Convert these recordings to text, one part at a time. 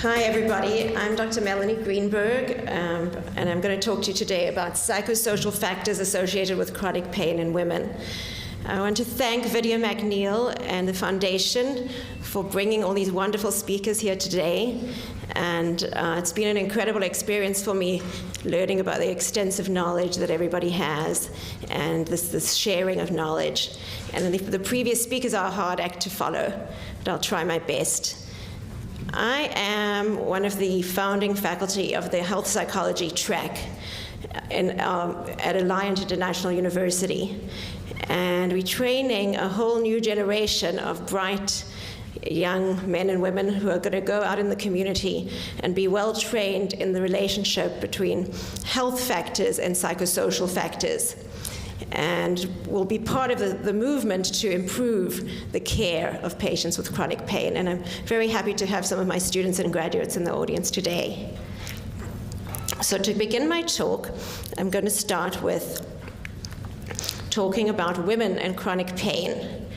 Hi everybody, I'm Dr. Melanie Greenberg, and I'm going to talk to you today about psychosocial factors associated with chronic pain in women. I want to thank Vidya McNeil and the Foundation for bringing all these wonderful speakers here today, and it's been an incredible experience for me learning about the extensive knowledge that everybody has and this sharing of knowledge. And the previous speakers are a hard act to follow, but I'll try my best. I am one of the founding faculty of the health psychology track at Alliance International University. And we're training a whole new generation of bright young men and women who are going to go out in the community and be well trained in the relationship between health factors and psychosocial factors. And will be part of the movement to improve the care of patients with chronic pain. And I'm very happy to have some of my students and graduates in the audience today. So to begin my talk, I'm going to start with talking about women and chronic pain.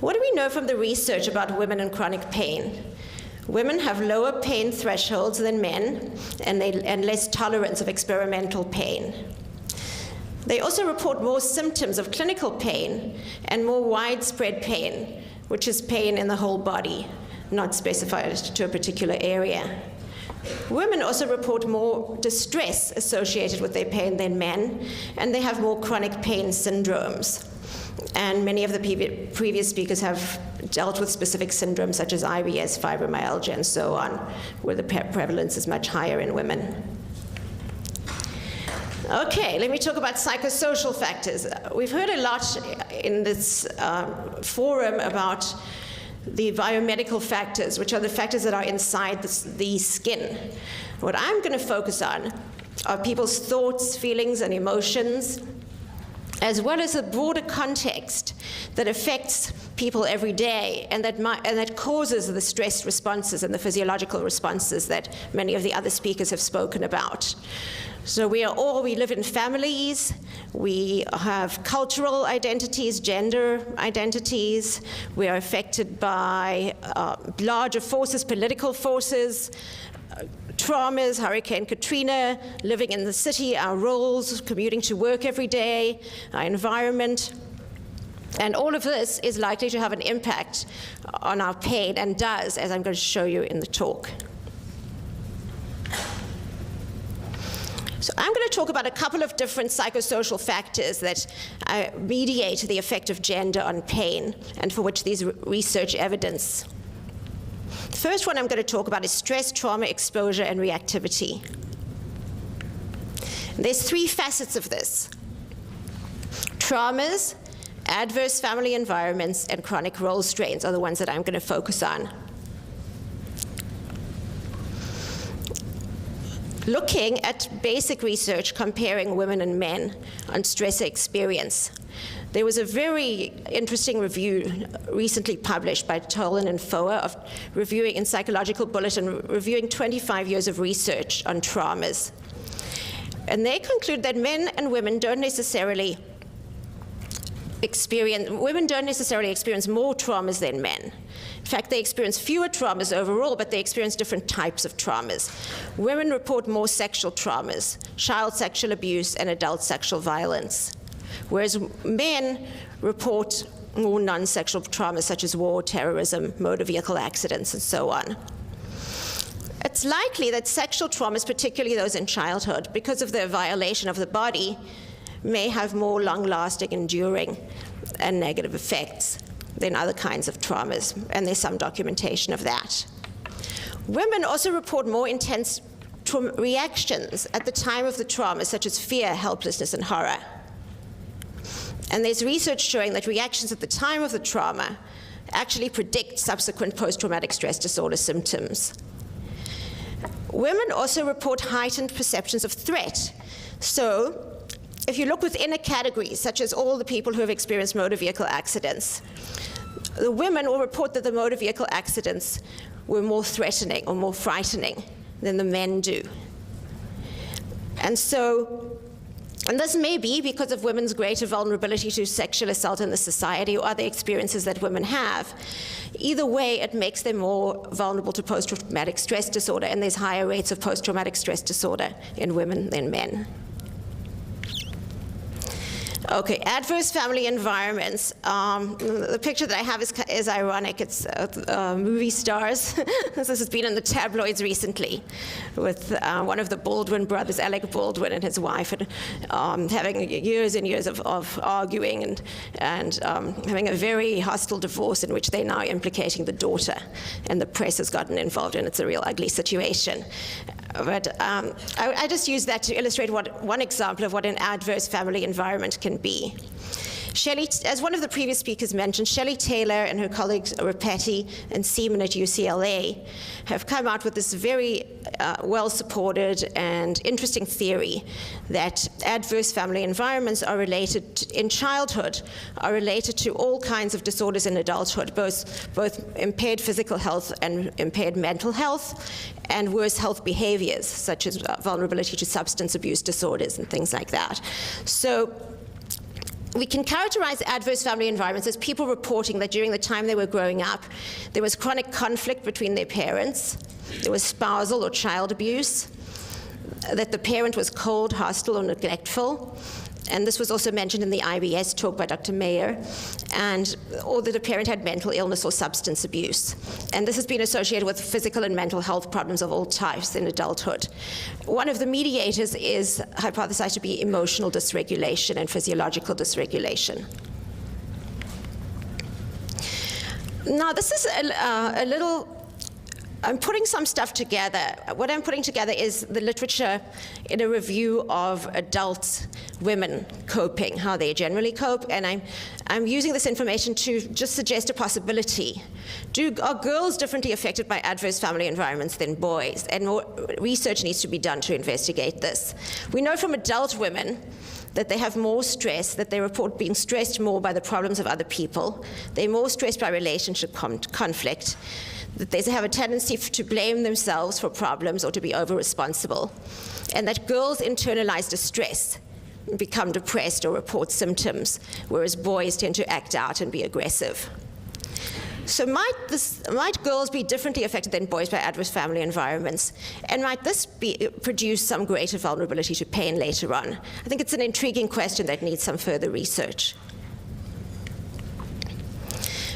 What do we know from the research about women and chronic pain? Women have lower pain thresholds than men and less tolerance of experimental pain. They also report more symptoms of clinical pain and more widespread pain, which is pain in the whole body, not specified to a particular area. Women also report more distress associated with their pain than men, and they have more chronic pain syndromes. And many of the previous speakers have dealt with specific syndromes such as IBS, fibromyalgia, and so on, where the prevalence is much higher in women. Okay, let me talk about psychosocial factors. We've heard a lot in this forum about the biomedical factors, which are the factors that are inside the skin. What I'm going to focus on are people's thoughts, feelings, and emotions, as well as a broader context that affects people every day and that causes the stress responses and the physiological responses that many of the other speakers have spoken about. So we live in families, we have cultural identities, gender identities, we are affected by larger forces, political forces, traumas, Hurricane Katrina, living in the city, our roles, commuting to work every day, our environment. And all of this is likely to have an impact on our pain, and does, as I'm going to show you in the talk. So I'm going to talk about a couple of different psychosocial factors that mediate the effect of gender on pain, and for which there's research evidence. The first one I'm going to talk about is stress, trauma, exposure, and reactivity. There's three facets of this: traumas, adverse family environments, and chronic role strains are the ones that I'm going to focus on. Looking at basic research comparing women and men on stress experience, there was a very interesting review recently published by Tolan and Foa in Psychological Bulletin, reviewing 25 years of research on traumas. And they conclude that men and women don't necessarily experience more traumas than men. In fact, they experience fewer traumas overall, but they experience different types of traumas. Women report more sexual traumas, child sexual abuse, and adult sexual violence, whereas men report more non-sexual traumas such as war, terrorism, motor vehicle accidents, and so on. It's likely that sexual traumas, particularly those in childhood, because of their violation of the body, may have more long-lasting, enduring, and negative effects than other kinds of traumas, and there's some documentation of that. Women also report more intense reactions at the time of the trauma, such as fear, helplessness, and horror. And there's research showing that reactions at the time of the trauma actually predict subsequent post-traumatic stress disorder symptoms. Women also report heightened perceptions of threat. So if you look within a category, such as all the people who have experienced motor vehicle accidents, the women will report that the motor vehicle accidents were more threatening or more frightening than the men do. And so And this may be because of women's greater vulnerability to sexual assault in the society or other experiences that women have. Either way, it makes them more vulnerable to post-traumatic stress disorder, and there's higher rates of post-traumatic stress disorder in women than men. Okay, adverse family environments. The picture that I have is ironic. It's movie stars. This has been in the tabloids recently with one of the Baldwin brothers, Alec Baldwin, and his wife, and having years and years of arguing and having a very hostile divorce in which they're now implicating the daughter, and the press has gotten involved, and it's a real ugly situation. But I just use that to illustrate one example of what an adverse family environment can be. Shelley, as one of the previous speakers mentioned, Shelley Taylor and her colleagues Rapetti and Seaman at UCLA have come out with this very well-supported and interesting theory that adverse family environments are related, in childhood, are related to all kinds of disorders in adulthood, both impaired physical health and impaired mental health, and worse health behaviors, such as vulnerability to substance abuse disorders and things like that. So we can characterize adverse family environments as people reporting that during the time they were growing up, there was chronic conflict between their parents, there was spousal or child abuse, that the parent was cold, hostile, or neglectful. And this was also mentioned in the IBS talk by Dr. Mayer, or that a parent had mental illness or substance abuse. And this has been associated with physical and mental health problems of all types in adulthood. One of the mediators is hypothesized to be emotional dysregulation and physiological dysregulation. Now, this is a little I'm putting some stuff together. What I'm putting together is the literature in a review of adult women coping, how they generally cope, and I'm using this information to just suggest a possibility. Are girls differently affected by adverse family environments than boys? And more research needs to be done to investigate this. We know from adult women that they have more stress, that they report being stressed more by the problems of other people. They're more stressed by relationship conflict, that they have a tendency to blame themselves for problems or to be over-responsible, and that girls internalize distress, become depressed or report symptoms, whereas boys tend to act out and be aggressive. So might girls be differently affected than boys by adverse family environments? And might this produce some greater vulnerability to pain later on? I think it's an intriguing question that needs some further research.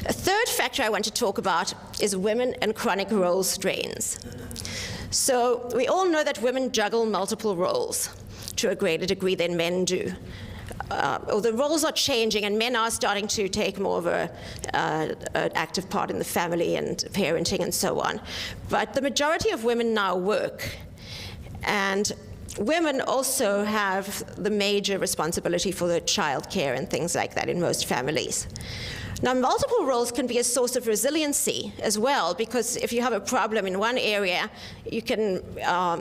A third factor I want to talk about is women and chronic role strains. So we all know that women juggle multiple roles to a greater degree than men do. Or the roles are changing, and men are starting to take more of an active part in the family and parenting and so on. But the majority of women now work, and women also have the major responsibility for the child care and things like that in most families. Now, multiple roles can be a source of resiliency as well, because if you have a problem in one area, you can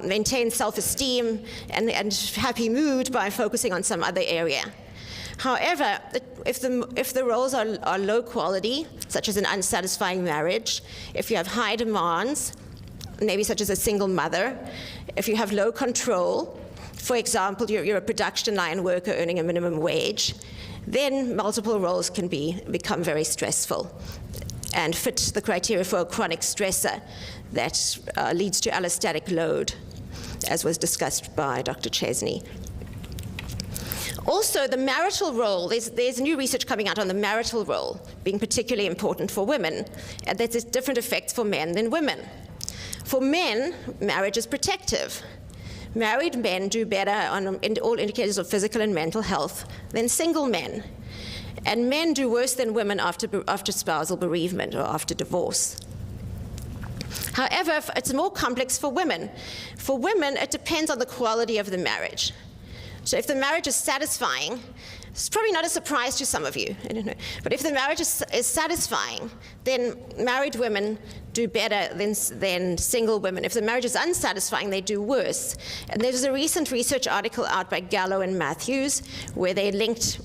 maintain self-esteem and happy mood by focusing on some other area. However, if the roles are low quality, such as an unsatisfying marriage, if you have high demands, maybe such as a single mother, if you have low control, for example, you're a production line worker earning a minimum wage, then multiple roles can become very stressful and fit the criteria for a chronic stressor that leads to allostatic load, as was discussed by Dr. Chesney. Also, the marital role, there's new research coming out on the marital role being particularly important for women, and that there's different effects for men than women. For men, marriage is protective. Married men do better on all indicators of physical and mental health than single men. And men do worse than women after spousal bereavement or after divorce. However, it's more complex for women. For women, it depends on the quality of the marriage. So if the marriage is satisfying, it's probably not a surprise to some of you, I don't know. But if the marriage is satisfying, then married women do better than single women. If the marriage is unsatisfying, they do worse. And there's a recent research article out by Gallo and Matthews where they linked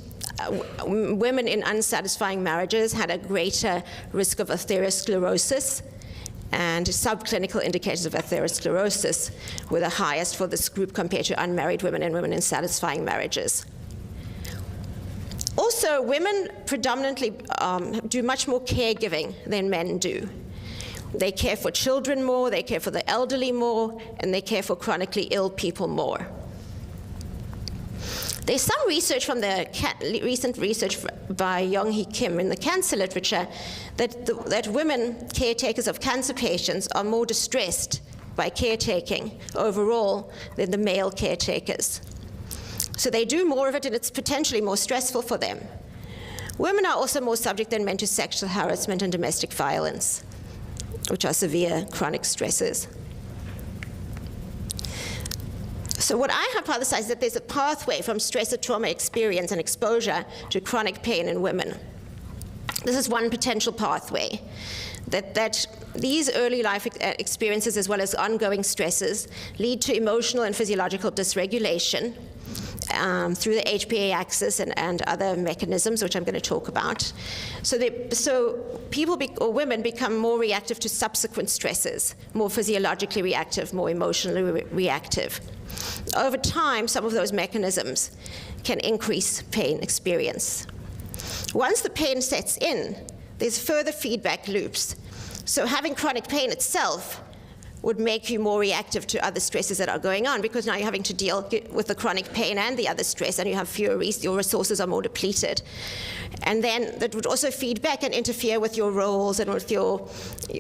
women in unsatisfying marriages had a greater risk of atherosclerosis and subclinical indicators of atherosclerosis were the highest for this group compared to unmarried women and women in satisfying marriages. Also, women predominantly do much more caregiving than men do. They care for children more, they care for the elderly more, and they care for chronically ill people more. There's some research from the recent research by Yong-Hee Kim in the cancer literature that women caretakers of cancer patients are more distressed by caretaking overall than the male caretakers. So they do more of it, and it's potentially more stressful for them. Women are also more subject than men to sexual harassment and domestic violence, which are severe chronic stresses. So what I hypothesize is that there's a pathway from stress or trauma experience and exposure to chronic pain in women. This is one potential pathway, that these early life experiences as well as ongoing stresses lead to emotional and physiological dysregulation through the HPA axis and other mechanisms, which I'm going to talk about. So people or women become more reactive to subsequent stresses, more physiologically reactive, more emotionally reactive. Over time, some of those mechanisms can increase pain experience. Once the pain sets in, there's further feedback loops. So having chronic pain itself would make you more reactive to other stresses that are going on, because now you're having to deal with the chronic pain and the other stress, and you have fewer your resources are more depleted. And then that would also feed back and interfere with your roles and with your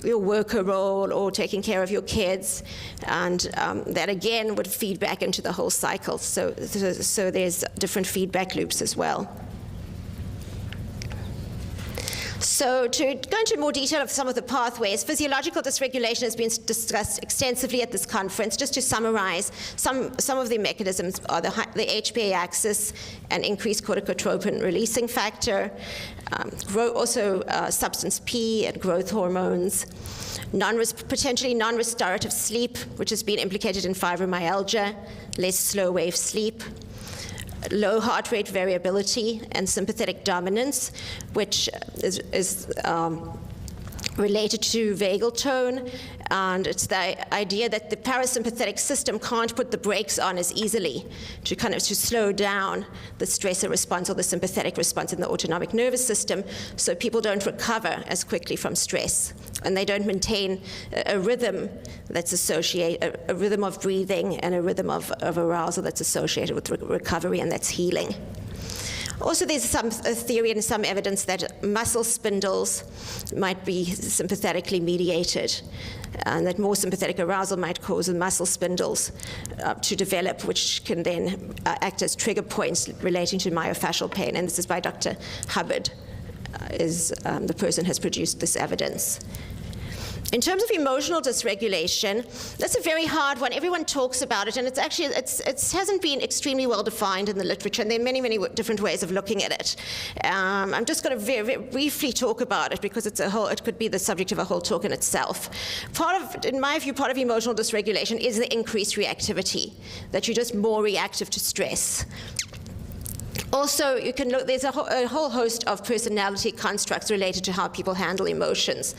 worker role or taking care of your kids, and that again would feed back into the whole cycle. So there's different feedback loops as well. So to go into more detail of some of the pathways, physiological dysregulation has been discussed extensively at this conference. Just to summarize, some of the mechanisms are the HPA axis and increased corticotropin releasing factor, also substance P and growth hormones, potentially non-restorative sleep, which has been implicated in fibromyalgia, less slow wave sleep, low heart rate variability, and sympathetic dominance, which is related to vagal tone, and it's the idea that the parasympathetic system can't put the brakes on as easily to slow down the stressor response or the sympathetic response in the autonomic nervous system, so people don't recover as quickly from stress, and they don't maintain a rhythm that's associated, a rhythm of breathing and a rhythm of arousal that's associated with recovery, and that's healing. Also, there's some theory and some evidence that muscle spindles might be sympathetically mediated, and that more sympathetic arousal might cause the muscle spindles to develop, which can then act as trigger points relating to myofascial pain. And this is by Dr. Hubbard, is the person who has produced this evidence. In terms of emotional dysregulation, that's a very hard one. Everyone talks about it, and it hasn't been extremely well defined in the literature, and there are many, many different ways of looking at it. I'm just going to very, very briefly talk about it because it could be the subject of a whole talk in itself. In my view, part of emotional dysregulation is the increased reactivity, that you're just more reactive to stress. Also, you can look, there's a whole host of personality constructs related to how people handle emotions.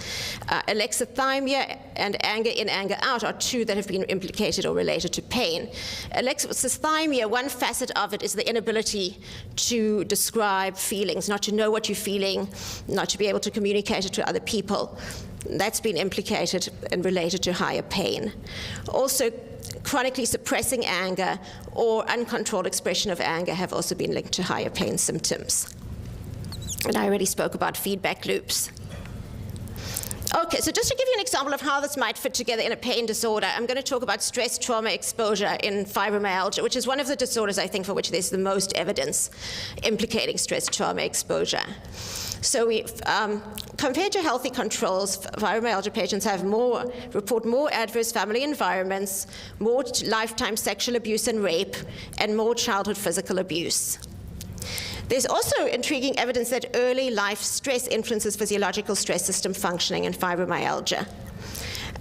Alexithymia and anger in, anger out are two that have been implicated or related to pain. Alexithymia, one facet of it is the inability to describe feelings, not to know what you're feeling, not to be able to communicate it to other people. That's been implicated and related to higher pain. Also, chronically suppressing anger or uncontrolled expression of anger have also been linked to higher pain symptoms. And I already spoke about feedback loops. Okay, so just to give you an example of how this might fit together in a pain disorder, I'm going to talk about stress trauma exposure in fibromyalgia, which is one of the disorders, I think, for which there's the most evidence implicating stress trauma exposure. So compared to healthy controls, fibromyalgia patients report more adverse family environments, more lifetime sexual abuse and rape, and more childhood physical abuse. There's also intriguing evidence that early life stress influences physiological stress system functioning in fibromyalgia.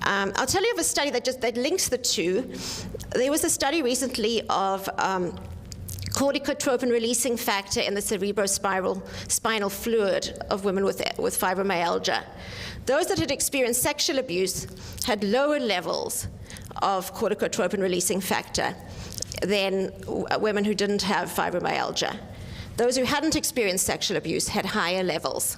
I'll tell you of a study that links the two. There was a study recently of corticotropin releasing factor in the cerebrospinal fluid of women with fibromyalgia. Those that had experienced sexual abuse had lower levels of corticotropin-releasing factor than women who didn't have fibromyalgia. Those who hadn't experienced sexual abuse had higher levels.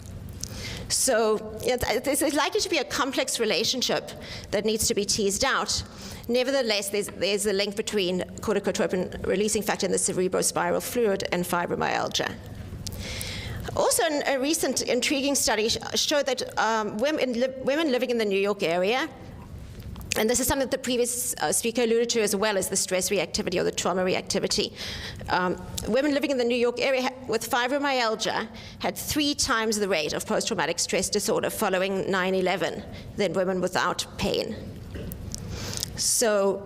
So there's likely to be a complex relationship that needs to be teased out. Nevertheless, there's a link between corticotropin-releasing factor in the cerebrospinal fluid and fibromyalgia. Also, a recent intriguing study showed that women living in the New York area, and this is something that the previous speaker alluded to, as well as the stress reactivity or the trauma reactivity. Women living in the New York area with fibromyalgia had 3 times the rate of post-traumatic stress disorder following 9/11 than women without pain. So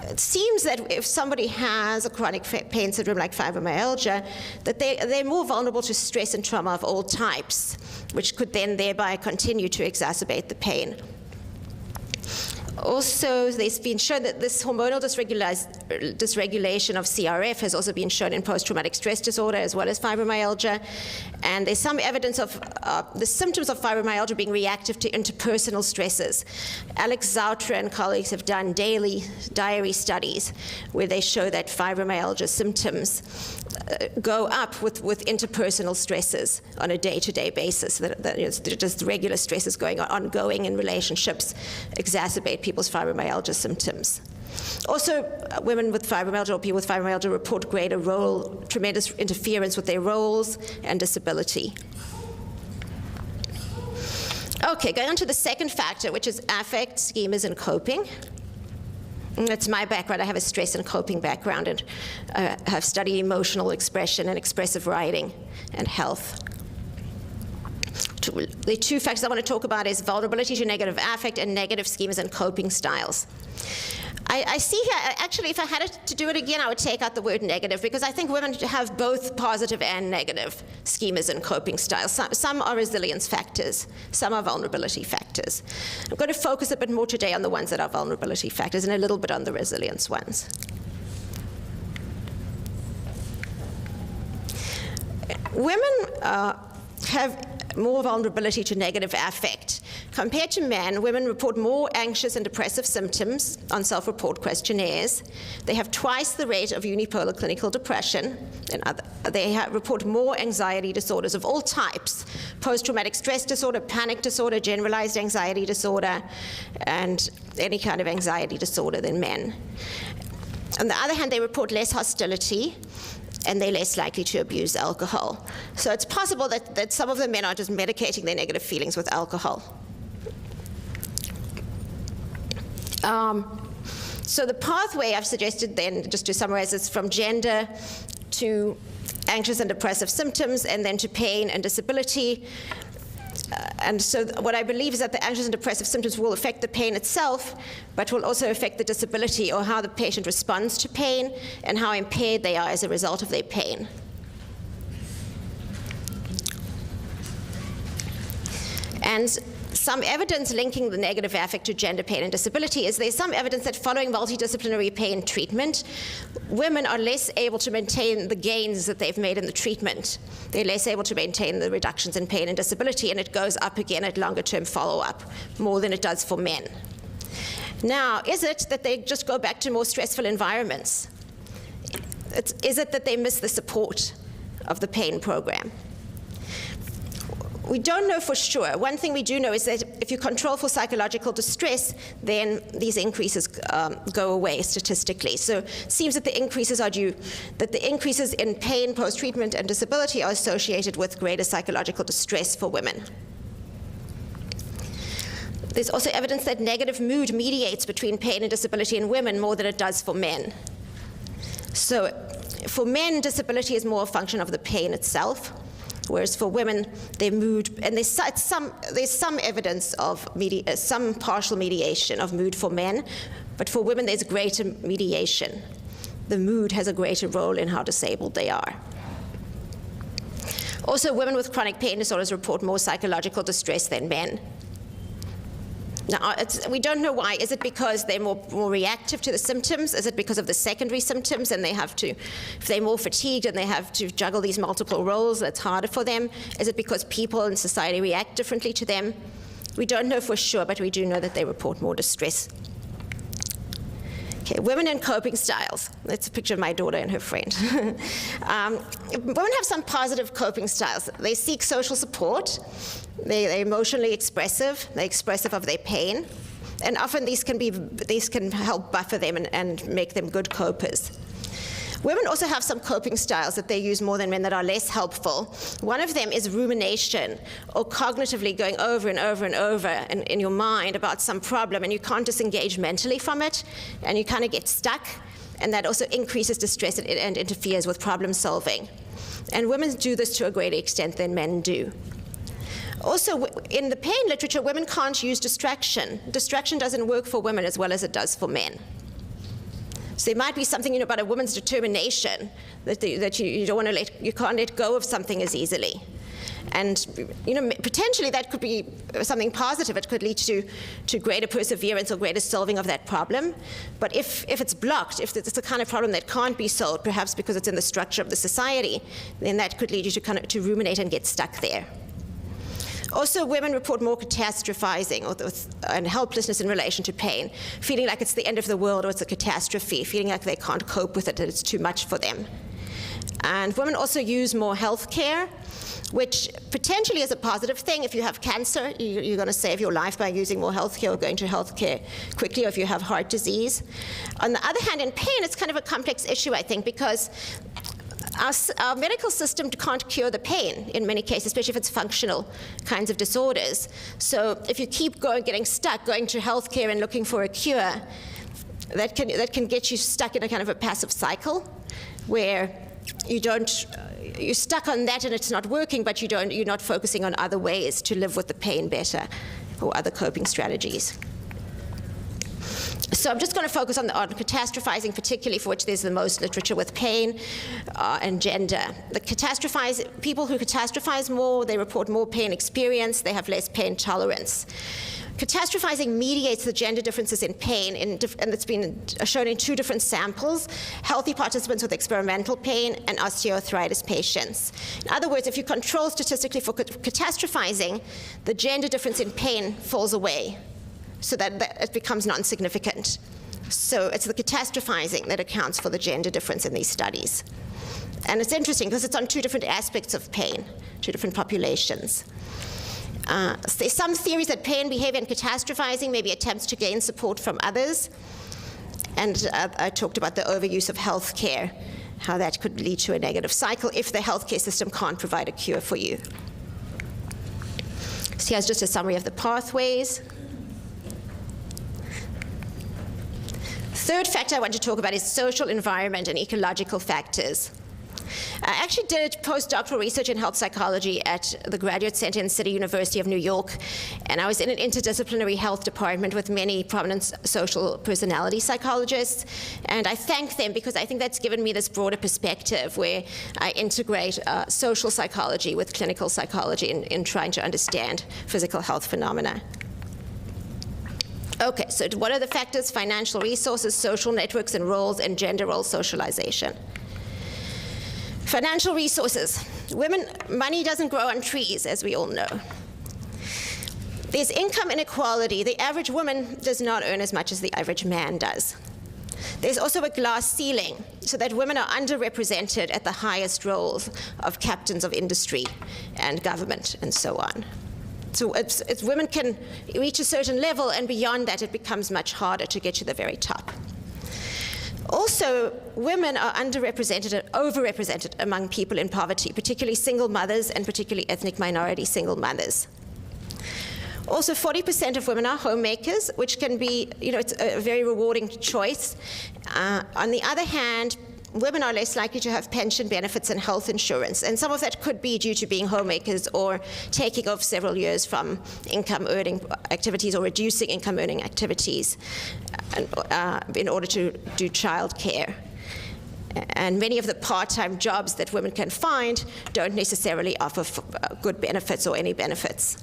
it seems that if somebody has a chronic pain syndrome like fibromyalgia, that they're more vulnerable to stress and trauma of all types, which could then thereby continue to exacerbate the pain. Also, there's been shown that this hormonal dysregulation of CRF has also been shown in post-traumatic stress disorder as well as fibromyalgia. And there's some evidence of the symptoms of fibromyalgia being reactive to interpersonal stresses. Alex Zautra and colleagues have done daily diary studies where they show that fibromyalgia symptoms go up with interpersonal stresses on a day-to-day basis. That just regular stresses going on, ongoing in relationships, exacerbate people's fibromyalgia symptoms. Also, women with fibromyalgia or people with fibromyalgia report tremendous interference with their roles and disability. Okay, going on to the second factor, which is affect, schemas, and coping. That's my background. I have a stress and coping background and have studied emotional expression and expressive writing and health. The 2 factors I want to talk about is vulnerability to negative affect and negative schemas and coping styles. I see here, actually, if I had to do it again, I would take out the word negative, because I think women have both positive and negative schemas and coping styles. Some are resilience factors, some are vulnerability factors. I'm going to focus a bit more today on the ones that are vulnerability factors and a little bit on the resilience ones. Women have more vulnerability to negative affect. Compared to men, women report more anxious and depressive symptoms on self-report questionnaires. They have twice the rate of unipolar clinical depression. They report more anxiety disorders of all types: post-traumatic stress disorder, panic disorder, generalized anxiety disorder, and any kind of anxiety disorder than men. On the other hand, they report less hostility, and they're less likely to abuse alcohol. So it's possible that some of the men are just medicating their negative feelings with alcohol. So the pathway I've suggested then, just to summarize, is from gender to anxious and depressive symptoms, and then to pain and disability. And so what I believe is that the anxious and depressive symptoms will affect the pain itself, but will also affect the disability, or how the patient responds to pain and how impaired they are as a result of their pain. And some evidence linking the negative affect to gender, pain, and disability is there's some evidence that following multidisciplinary pain treatment, women are less able to maintain the gains that they've made in the treatment. They're less able to maintain the reductions in pain and disability, and it goes up again at longer-term follow-up, more than it does for men. Now, is it that they just go back to more stressful environments? Is it that they miss the support of the pain program? We don't know for sure. One thing we do know is that if you control for psychological distress, then these increases go away statistically. So it seems that the increases are due, that the increases in pain, post-treatment, and disability are associated with greater psychological distress for women. There's also evidence that negative mood mediates between pain and disability in women more than it does for men. So for men, disability is more a function of the pain itself, whereas for women, their mood, and there's some evidence of some partial mediation of mood for men, but for women there's greater mediation. The mood has a greater role in how disabled they are. Also, women with chronic pain disorders report more psychological distress than men. Now, we don't know why. Is it because they're more reactive to the symptoms? Is it because of the secondary symptoms, and they have to, if they're more fatigued and they have to juggle these multiple roles, that's harder for them? Is it because people in society react differently to them? We don't know for sure, but we do know that they report more distress. Okay, women and coping styles. That's a picture of my daughter and her friend. Women have some positive coping styles. They seek social support. They're emotionally expressive. They're expressive of their pain. And often these can help buffer them and make them good copers. Women also have some coping styles that they use more than men that are less helpful. One of them is rumination, or cognitively going over and over and over in your mind about some problem, and you can't disengage mentally from it, and you kind of get stuck, and that also increases distress and interferes with problem solving. And women do this to a greater extent than men do. Also, in the pain literature, women can't use distraction. Distraction doesn't work for women as well as it does for men. So there might be something about a woman's determination that you don't want to you can't let go of something as easily. And potentially that could be something positive. It could lead to greater perseverance or greater solving of that problem. But if it's blocked, if it's the kind of problem that can't be solved, perhaps because it's in the structure of the society, then that could lead you to ruminate and get stuck there. Also, women report more catastrophizing and helplessness in relation to pain, feeling like it's the end of the world or it's a catastrophe, feeling like they can't cope with it, that it's too much for them. And women also use more health care, which potentially is a positive thing. If you have cancer, you're going to save your life by using more health care or going to health care quickly, or if you have heart disease. On the other hand, in pain, it's kind of a complex issue, I think, because our medical system can't cure the pain in many cases, especially if it's functional kinds of disorders. So if you keep getting stuck, going to healthcare and looking for a cure, that can get you stuck in a kind of a passive cycle where you're stuck on that and it's not working, but you're not focusing on other ways to live with the pain better or other coping strategies. So I'm just going to focus on catastrophizing, particularly for which there's the most literature with pain and gender. People who catastrophize more, they report more pain experience, they have less pain tolerance. Catastrophizing mediates the gender differences in pain, and it's been shown in 2 different samples: healthy participants with experimental pain and osteoarthritis patients. In other words, if you control statistically for catastrophizing, the gender difference in pain falls away, so that it becomes non-significant. So it's the catastrophizing that accounts for the gender difference in these studies. And it's interesting because it's on 2 different aspects of pain, 2 different populations. There's some theories that pain behavior and catastrophizing may be attempts to gain support from others. And I talked about the overuse of health care, how that could lead to a negative cycle if the healthcare system can't provide a cure for you. So here's just a summary of the pathways. Third factor I want to talk about is social, environment, and ecological factors. I actually did postdoctoral research in health psychology at the Graduate Center in City University of New York, and I was in an interdisciplinary health department with many prominent social personality psychologists, and I thank them because I think that's given me this broader perspective where I integrate social psychology with clinical psychology in trying to understand physical health phenomena. Okay, so what are the factors? Financial resources, social networks and roles, and gender role socialization. Financial resources. Money doesn't grow on trees, as we all know. There's income inequality. The average woman does not earn as much as the average man does. There's also a glass ceiling, so that women are underrepresented at the highest roles of captains of industry and government and so on. So it's women can reach a certain level, and beyond that, it becomes much harder to get to the very top. Also, women are underrepresented and overrepresented among people in poverty, particularly single mothers and particularly ethnic minority single mothers. Also, 40% of women are homemakers, which can be, it's a very rewarding choice. On the other hand, women are less likely to have pension benefits and health insurance, and some of that could be due to being homemakers or taking off several years from income-earning activities or reducing income-earning activities in order to do childcare. And many of the part-time jobs that women can find don't necessarily offer good benefits or any benefits.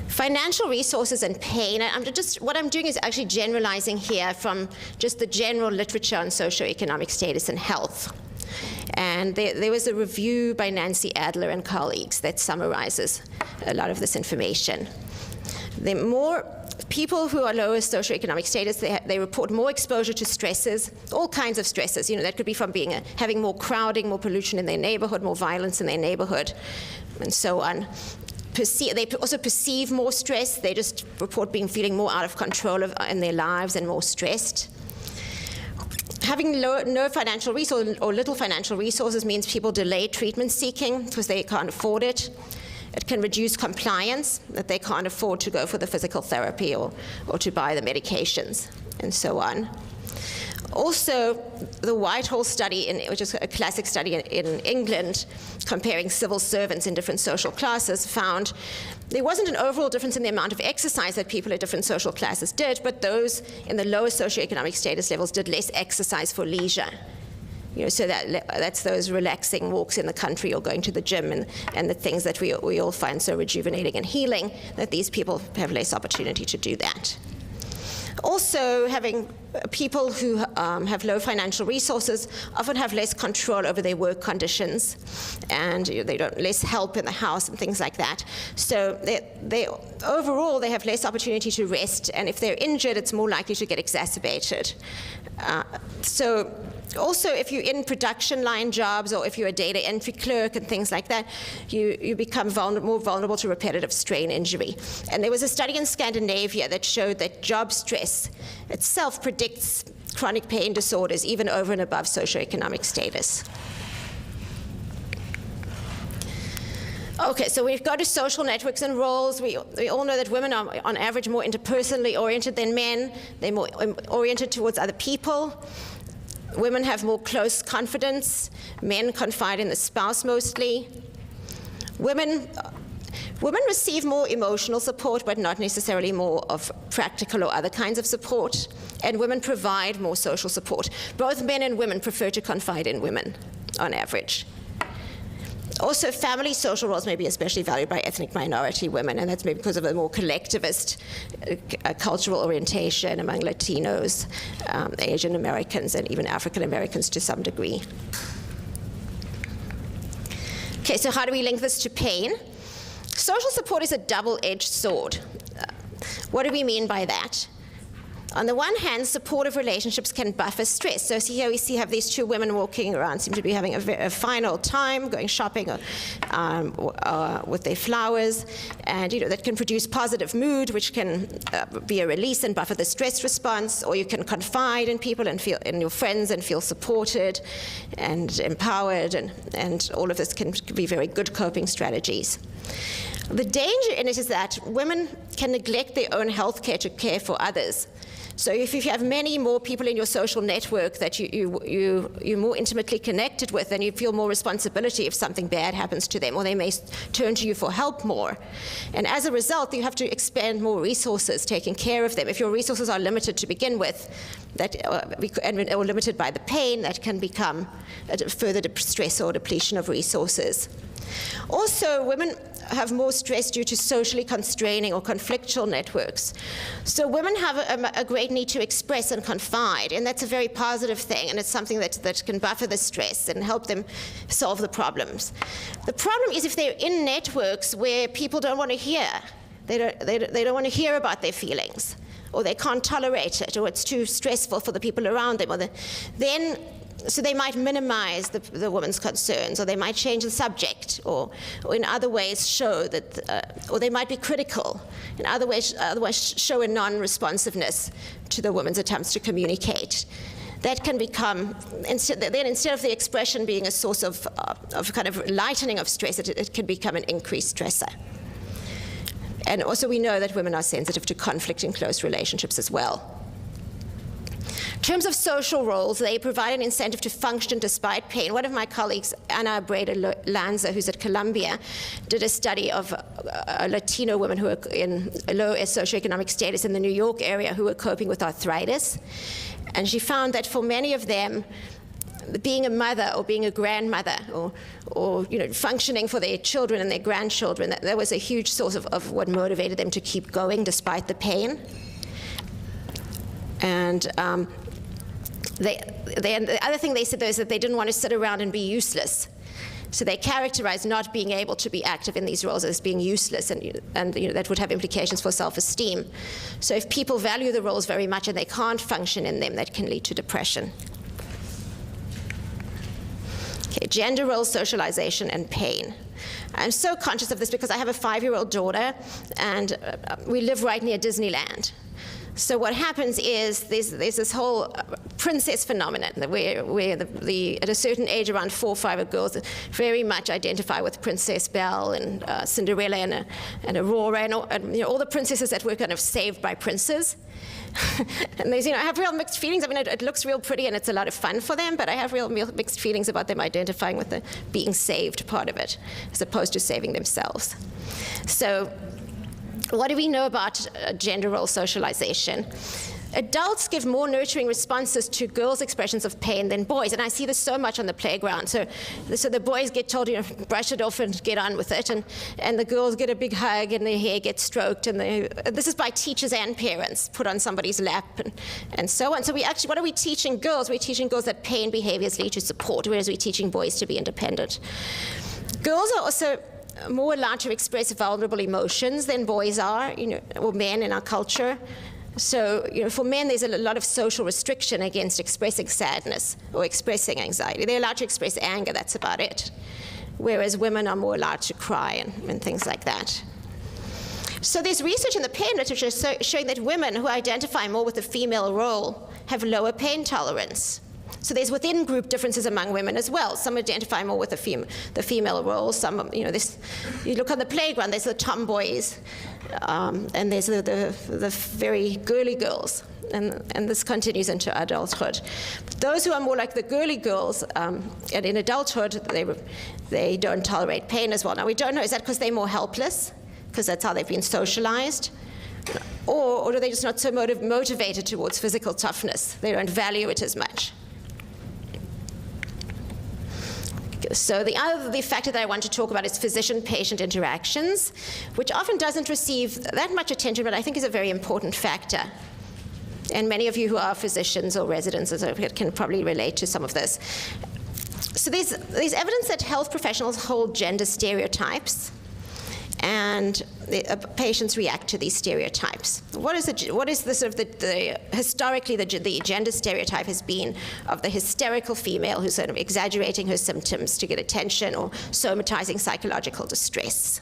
Financial resources and pain, what I'm doing is actually generalizing here from just the general literature on socioeconomic status and health. And there was a review by Nancy Adler and colleagues that summarizes a lot of this information. The more people who are lower socioeconomic status, they report more exposure to stresses, all kinds of stresses. That could be from having more crowding, more pollution in their neighborhood, more violence in their neighborhood, and so on. They also perceive more stress. They just report feeling more out of control in their lives and more stressed. Having no financial resources or little financial resources means people delay treatment seeking because they can't afford it. It can reduce compliance, that they can't afford to go for the physical therapy or to buy the medications, and so on. Also, the Whitehall study, which is a classic study in England, comparing civil servants in different social classes, found there wasn't an overall difference in the amount of exercise that people at different social classes did, but those in the lower socioeconomic status levels did less exercise for leisure. So that's those relaxing walks in the country or going to the gym and the things that we all find so rejuvenating and healing, that these people have less opportunity to do that. Also, having people who have low financial resources often have less control over their work conditions, and they don't less help in the house and things like that. So overall, they have less opportunity to rest, and if they're injured, it's more likely to get exacerbated. Also, if you're in production line jobs or if you're a data entry clerk and things like that, you become more vulnerable to repetitive strain injury. And there was a study in Scandinavia that showed that job stress itself predicts chronic pain disorders even over and above socioeconomic status. Okay, so we've got to social networks and roles. We all know that women are on average more interpersonally oriented than men. They're more oriented towards other people. Women have more close confidence. Men confide in the spouse mostly. Women receive more emotional support, but not necessarily more of practical or other kinds of support. And women provide more social support. Both men and women prefer to confide in women, on average. Also, family social roles may be especially valued by ethnic minority women, and that's maybe because of a more collectivist cultural orientation among Latinos, Asian Americans, and even African Americans to some degree. Okay, so how do we link this to pain? Social support is a double-edged sword. What do we mean by that? On the one hand, supportive relationships can buffer stress. So here we have these two women walking around, seem to be having a fine old time, going shopping with their flowers, and that can produce positive mood, which can be a release and buffer the stress response. Or you can confide in people and feel in your friends and feel supported and empowered, and all of this can be very good coping strategies. The danger in it is that women can neglect their own health care to care for others. So if you have many more people in your social network that you're more intimately connected with, then you feel more responsibility if something bad happens to them, or they may turn to you for help more. And as a result, you have to expend more resources taking care of them. If your resources are limited to begin with, or limited by the pain, that can become a further stress or depletion of resources. Also, women have more stress due to socially constraining or conflictual networks. So women have a great need to express and confide, and that's a very positive thing, and it's something that can buffer the stress and help them solve the problems. The problem is if they're in networks where people don't want to hear. They don't want to hear about their feelings, or they can't tolerate it, or it's too stressful for the people around them, so they might minimize the woman's concerns, or they might change the subject, or in other ways show that, or they might be critical, in otherwise show a non-responsiveness to the woman's attempts to communicate. That can become, instead of the expression being a source of kind of lightening of stress, it can become an increased stressor. And also we know that women are sensitive to conflict in close relationships as well. In terms of social roles, they provide an incentive to function despite pain. One of my colleagues, Ana Breda-Lanza, who's at Columbia, did a study of Latino women who are in low socioeconomic status in the New York area who were coping with arthritis. And she found that for many of them, being a mother or being a grandmother or functioning for their children and their grandchildren, that was a huge source of what motivated them to keep going despite the pain. And The other thing they said, though, is that they didn't want to sit around and be useless. So they characterized not being able to be active in these roles as being useless, and that would have implications for self-esteem. So if people value the roles very much and they can't function in them, that can lead to depression. Okay, gender role socialization and pain. I'm so conscious of this because I have a 5-year-old daughter, and we live right near Disneyland. So what happens is there's this whole princess phenomenon where at a certain age, around 4 or 5, girls very much identify with Princess Belle and Cinderella and Aurora and all the princesses that were kind of saved by princes. And I have real mixed feelings. I mean, it looks real pretty and it's a lot of fun for them, but I have real mixed feelings about them identifying with the being saved part of it, as opposed to saving themselves. So what do we know about gender role socialization? Adults give more nurturing responses to girls' expressions of pain than boys, and I see this so much on the playground. So the boys get told, brush it off and get on with it, and the girls get a big hug and their hair gets stroked, and this is by teachers and parents, put on somebody's lap and so on. So what are we teaching girls? We're teaching girls that pain behaviors lead to support, whereas we're teaching boys to be independent. Girls are also more allowed to express vulnerable emotions than boys are, or men in our culture. So, for men, there's a lot of social restriction against expressing sadness or expressing anxiety. They're allowed to express anger, that's about it. Whereas women are more allowed to cry and things like that. So there's research in the pain literature showing that women who identify more with the female role have lower pain tolerance. So there's within-group differences among women as well. Some identify more with the female role. Some, you look on the playground, there's the tomboys, and there's the very girly girls. And this continues into adulthood. Those who are more like the girly girls, and in adulthood, they don't tolerate pain as well. Now, we don't know, is that because they're more helpless? Because that's how they've been socialized? Or are they just not so motivated towards physical toughness? They don't value it as much. So the other factor that I want to talk about is physician-patient interactions, which often doesn't receive that much attention, but I think is a very important factor. And many of you who are physicians or residents can probably relate to some of this. So there's evidence that health professionals hold gender stereotypes, and patients react to these stereotypes. Historically the gender stereotype has been of the hysterical female who's sort of exaggerating her symptoms to get attention or somatizing psychological distress.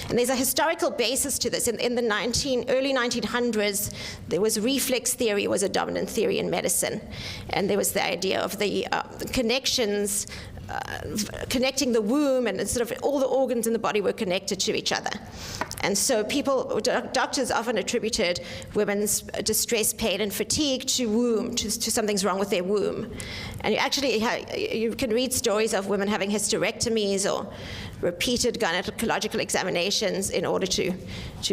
And there's a historical basis to this. In the early 1900s, there was reflex theory was a dominant theory in medicine, and there was the idea of the connections. Connecting the womb, and sort of all the organs in the body were connected to each other. And so doctors often attributed women's distress, pain, and fatigue to something's wrong with their womb. And you can read stories of women having hysterectomies or repeated gynecological examinations in order to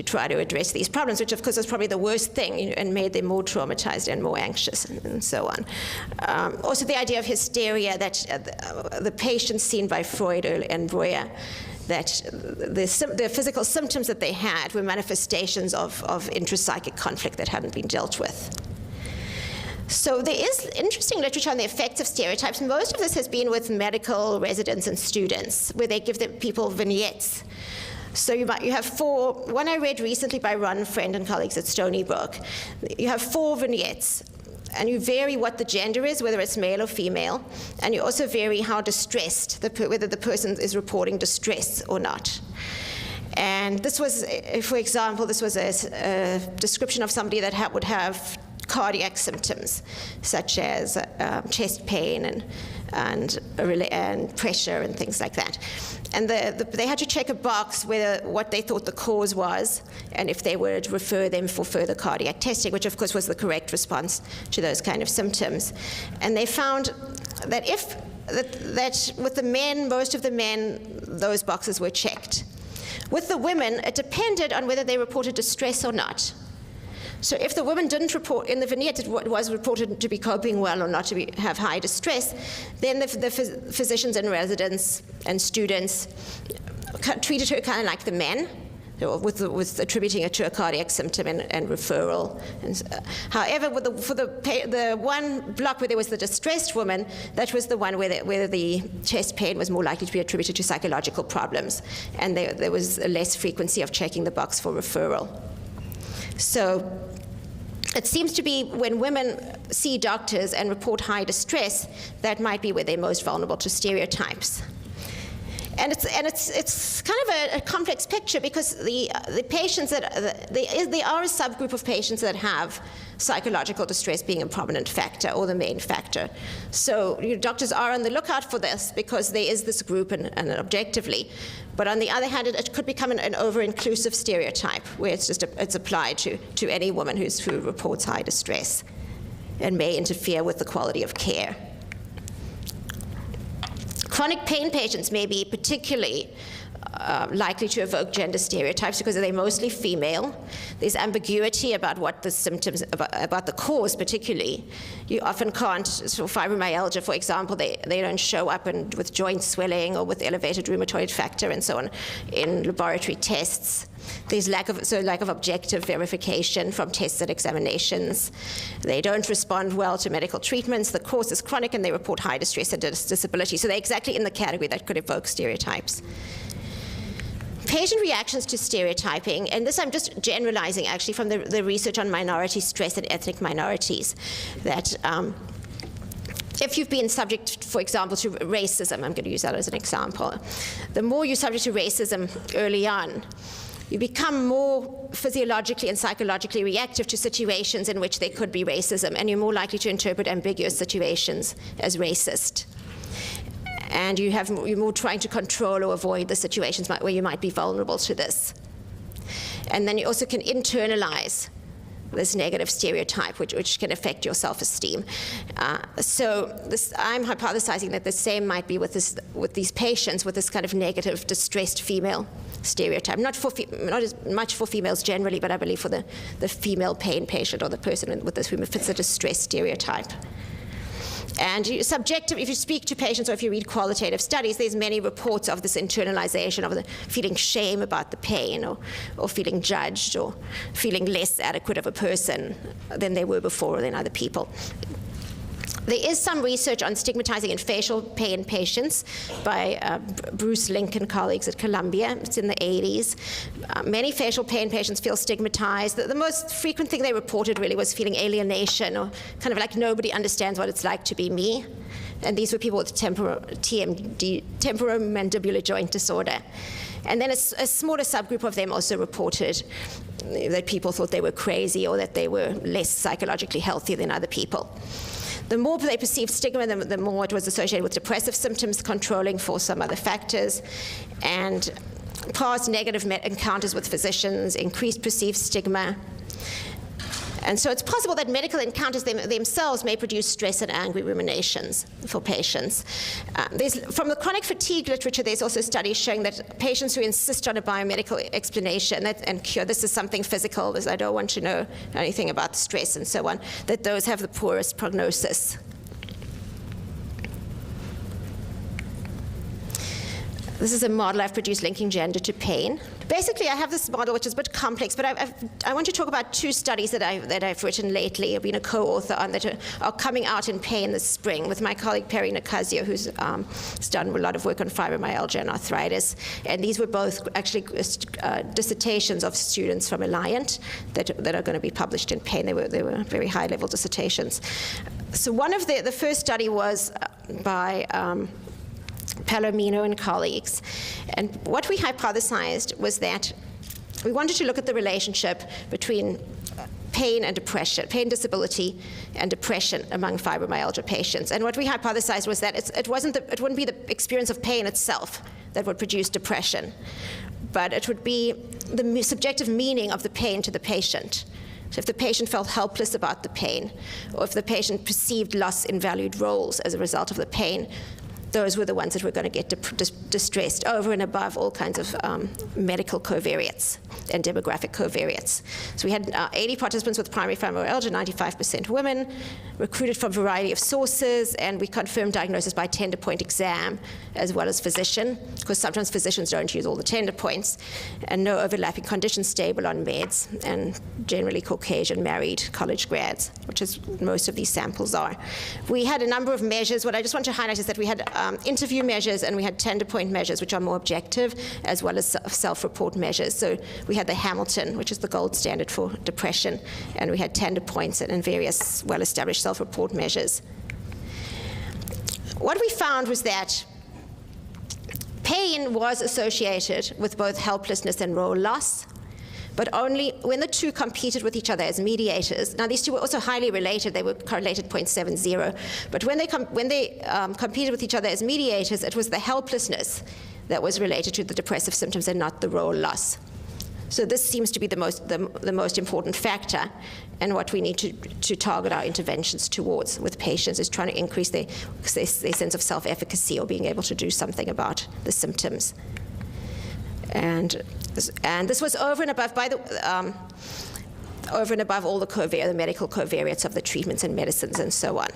try to address these problems, which of course was probably the worst thing, and made them more traumatized and more anxious and so on. Also the idea of hysteria, that the patients seen by Freud and Breuer, that the physical symptoms that they had were manifestations of intrapsychic conflict that hadn't been dealt with. So there is interesting literature on the effects of stereotypes. Most of this has been with medical residents and students, where they give people vignettes. So you have one I read recently by Ron Friend and colleagues at Stony Brook. You have 4 vignettes, and you vary what the gender is, whether it's male or female, and you also vary how distressed, whether the person is reporting distress or not. And this was, for example, this was a description of somebody that would have cardiac symptoms, such as chest pain and pressure and things like that. And they had to check a box whether what they thought the cause was, and if they would refer them for further cardiac testing, which of course was the correct response to those kind of symptoms. And they found that that with the men, most of the men, those boxes were checked. With the women, it depended on whether they reported distress or not. So if the woman didn't report, in the vignette it was reported to be coping well or not to have high distress, then the physicians and residents and students treated her kind of like the men. with attributing it to a cardiac symptom and referral. However, for the one block where there was the distressed woman, that was the one where the chest pain was more likely to be attributed to psychological problems, and there was a less frequency of checking the box for referral. So it seems to be when women see doctors and report high distress, that might be where they're most vulnerable to stereotypes. And it's kind of a complex picture, because the patients there are a subgroup of patients that have psychological distress being a prominent factor or the main factor. So doctors are on the lookout for this, because there is this group and objectively. But on the other hand, it could become an over-inclusive stereotype where it's applied to any woman who reports high distress and may interfere with the quality of care. Chronic pain patients may be particularly likely to evoke gender stereotypes because they're mostly female. There's ambiguity about what the symptoms, about the cause particularly. You often can't, so fibromyalgia, for example, they don't show up with joint swelling or with elevated rheumatoid factor and so on in laboratory tests. There's lack of objective verification from tests and examinations. They don't respond well to medical treatments. The cause is chronic, and they report high distress and disability. So they're exactly in the category that could evoke stereotypes. Patient reactions to stereotyping, and this I'm just generalizing actually from the research on minority stress and ethnic minorities, that if you've been subject, for example, to racism, I'm going to use that as an example, the more you're subject to racism early on, you become more physiologically and psychologically reactive to situations in which there could be racism, and you're more likely to interpret ambiguous situations as racist. And you're more trying to control or avoid the situations where you might be vulnerable to this. And then you also can internalize this negative stereotype, which can affect your self-esteem. So I'm hypothesizing that the same might be with these patients with this kind of negative, distressed female stereotype. Not as much for females generally, but I believe for the female pain patient or the person with this whom it fits a distressed stereotype. And subjective, if you speak to patients or if you read qualitative studies, there's many reports of this internalization of the feeling shame about the pain, or feeling judged, or feeling less adequate of a person than they were before or than other people. There is some research on stigmatizing in facial pain patients by Bruce Link and colleagues at Columbia. It's in the 80s. Many facial pain patients feel stigmatized. The most frequent thing they reported really was feeling alienation, or kind of like nobody understands what it's like to be me. And these were people with TMD, temporomandibular joint disorder. And then a smaller subgroup of them also reported that people thought they were crazy, or that they were less psychologically healthy than other people. The more they perceived stigma, the more it was associated with depressive symptoms, controlling for some other factors, and past negative encounters with physicians, increased perceived stigma. And so it's possible that medical encounters themselves may produce stress and angry ruminations for patients. From the chronic fatigue literature, there's also studies showing that patients who insist on a biomedical explanation and cure, this is something physical, I don't want to know anything about stress and so on, that those have the poorest prognosis. This is a model I've produced linking gender to pain. Basically, I have this model which is a bit complex, but I want to talk about two studies that I've written lately. I've been a co-author on that are coming out in pain this spring with my colleague Perry Nicasio, who's done a lot of work on fibromyalgia and arthritis. And these were both actually dissertations of students from Alliant that are going to be published in pain. They were very high-level dissertations. So one of the first study was by Palomino and colleagues. And what we hypothesized was that we wanted to look at the relationship between pain and depression, pain disability and depression among fibromyalgia patients. And what we hypothesized was that it wouldn't be the experience of pain itself that would produce depression, but it would be the subjective meaning of the pain to the patient. So if the patient felt helpless about the pain, or if the patient perceived loss in valued roles as a result of the pain, those were the ones that were going to get distressed over and above all kinds of medical covariates and demographic covariates. So we had 80 participants with primary fibromyalgia, 95% women, recruited from a variety of sources, and we confirmed diagnosis by tender point exam as well as physician, because sometimes physicians don't use all the tender points, and no overlapping conditions, stable on meds, and generally Caucasian, married, college grads, which is most of these samples are. We had a number of measures. What I just want to highlight is that we had interview measures and we had tender point measures, which are more objective, as well as self-report measures. So we had the Hamilton, which is the gold standard for depression, and we had tender points and various well-established self-report measures. What we found was that pain was associated with both helplessness and role loss, but only when the two competed with each other as mediators. Now, these two were also highly related. They were correlated 0.70. But when they competed with each other as mediators, it was the helplessness that was related to the depressive symptoms and not the role loss. So this seems to be the most important factor, and what we need to target our interventions towards with patients is trying to increase their sense of self-efficacy or being able to do something about the symptoms. And this was over and above over and above all the medical covariates of the treatments and medicines and so on.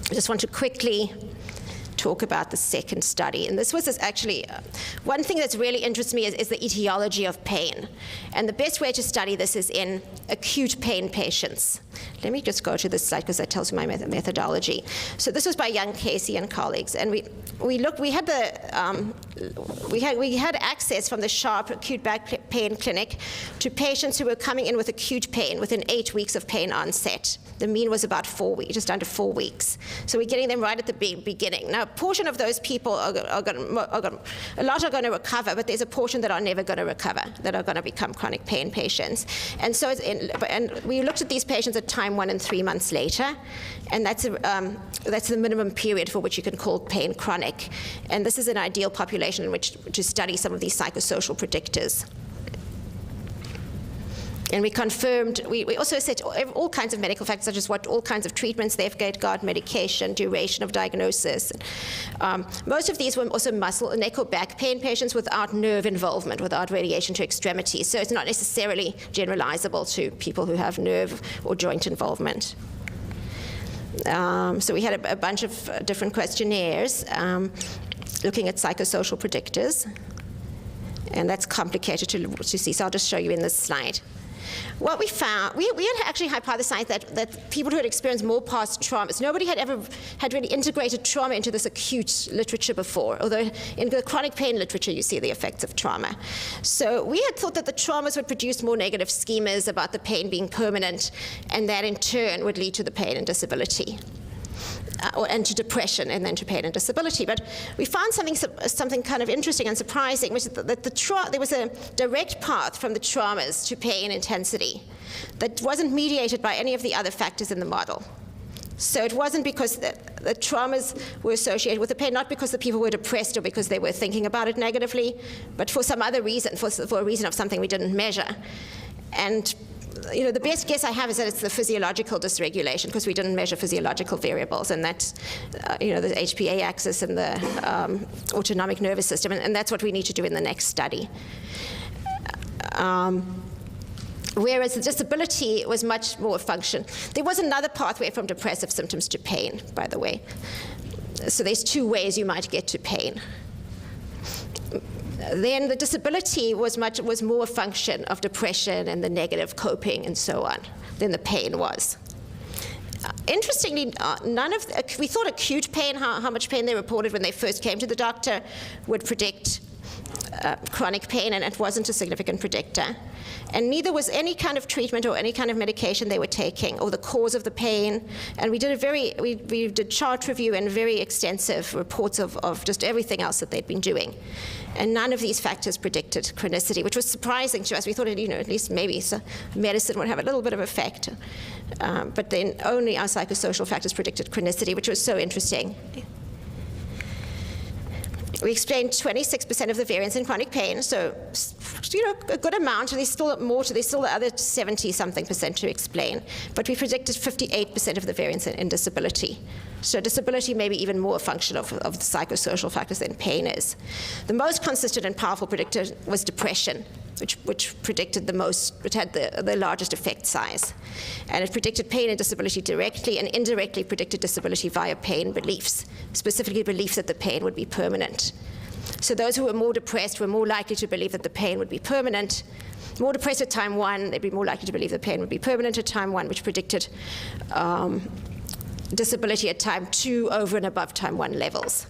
I just want to quickly talk about the second study. And this was actually, one thing that's really interests me is the etiology of pain. And the best way to study this is in acute pain patients. Let me just go to this slide because that tells you my methodology. So this was by Young, Casey, and colleagues. And we had access from the Sharp acute back pain clinic to patients who were coming in with acute pain within 8 weeks of pain onset. The mean was about 4 weeks, just under 4 weeks. So we're getting them right at the beginning. Now, a portion of those people a lot are going to recover, but there's a portion that are never going to recover, that are going to become chronic pain patients. And so and we looked at these patients at time 1 and 3 months later, and that's the minimum period for which you can call pain chronic. And this is an ideal population in which to study some of these psychosocial predictors. And we confirmed, we also set all kinds of medical factors, such as all kinds of treatments they've got, medication, duration of diagnosis. Most of these were also muscle, neck or back pain patients without nerve involvement, without radiation to extremities. So it's not necessarily generalizable to people who have nerve or joint involvement. So we had a bunch of different questionnaires looking at psychosocial predictors. And that's complicated to see, so I'll just show you in this slide. What we found, we had actually hypothesized that people who had experienced more past traumas, nobody had ever really integrated trauma into this acute literature before, although in the chronic pain literature you see the effects of trauma. So we had thought that the traumas would produce more negative schemas about the pain being permanent, and that in turn would lead to the pain and disability. And to depression, and then to pain and disability. But we found something kind of interesting and surprising, which is that there was a direct path from the traumas to pain intensity that wasn't mediated by any of the other factors in the model. So it wasn't because the traumas were associated with the pain, not because the people were depressed or because they were thinking about it negatively, but for some other reason, for a reason of something we didn't measure. And the best guess I have is that it's the physiological dysregulation, because we didn't measure physiological variables, and that's the HPA axis and the autonomic nervous system, and that's what we need to do in the next study. Whereas the disability was much more a function. There was another pathway from depressive symptoms to pain, by the way. So there's 2 ways you might get to pain. Then the disability was more a function of depression and the negative coping and so on than the pain was. Interestingly, we thought acute pain, how much pain they reported when they first came to the doctor, would predict chronic pain, and it wasn't a significant predictor. And neither was any kind of treatment or any kind of medication they were taking, or the cause of the pain. And we did we did chart review and very extensive reports of just everything else that they'd been doing. And none of these factors predicted chronicity, which was surprising to us. We thought, at least maybe medicine would have a little bit of effect. But then only our psychosocial factors predicted chronicity, which was so interesting. We explained 26% of the variance in chronic pain, so a good amount, and there's still more there's still the other 70-something% to explain. But we predicted 58% of the variance in disability. So disability may be even more a function of the psychosocial factors than pain is. The most consistent and powerful predictor was depression, which predicted the most, which had the largest effect size. And it predicted pain and disability directly, and indirectly predicted disability via pain beliefs, specifically beliefs that the pain would be permanent. So those who were more depressed were more likely to believe that the pain would be permanent. More depressed at time 1, they'd be more likely to believe the pain would be permanent at time 1, which predicted disability at time 2 over and above time 1 levels.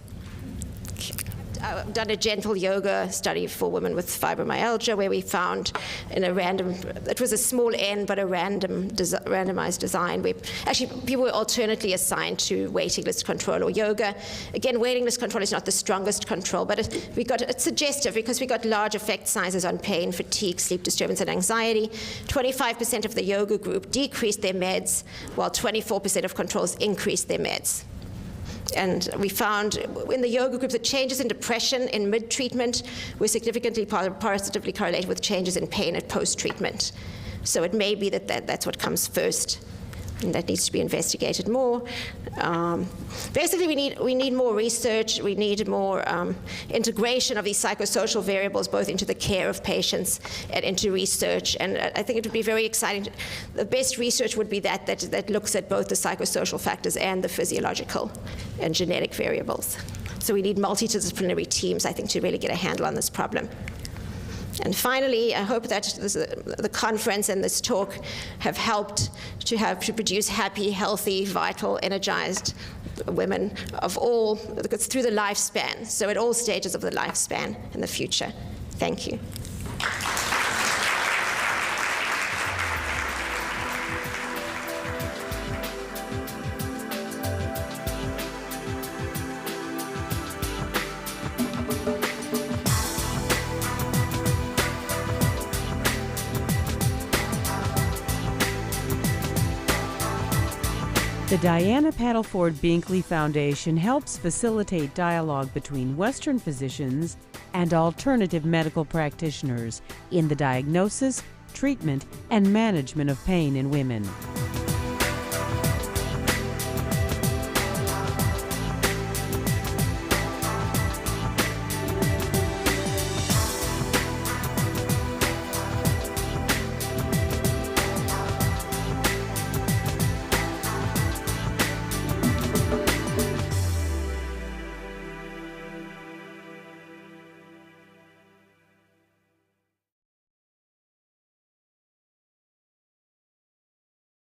I've done a gentle yoga study for women with fibromyalgia, where we found in a random, it was a small n, but a randomized design, where actually people were alternately assigned to waiting list control or yoga. Again, waiting list control is not the strongest control, but it's suggestive because we got large effect sizes on pain, fatigue, sleep disturbance, and anxiety. 25% of the yoga group decreased their meds, while 24% of controls increased their meds. And we found in the yoga group that changes in depression in mid-treatment were significantly positively correlated with changes in pain at post-treatment. So it may be that's what comes first, and that needs to be investigated more. Basically, we need more research. We need more integration of these psychosocial variables, both into the care of patients and into research. And I think it would be very exciting. The best research would be that looks at both the psychosocial factors and the physiological and genetic variables. So we need multidisciplinary teams, I think, to really get a handle on this problem. And finally, I hope that the conference and this talk have helped to produce happy, healthy, vital, energized women of all, through the lifespan, so at all stages of the lifespan in the future. Thank you. The Diana Paddleford Binkley Foundation helps facilitate dialogue between Western physicians and alternative medical practitioners in the diagnosis, treatment, and management of pain in women.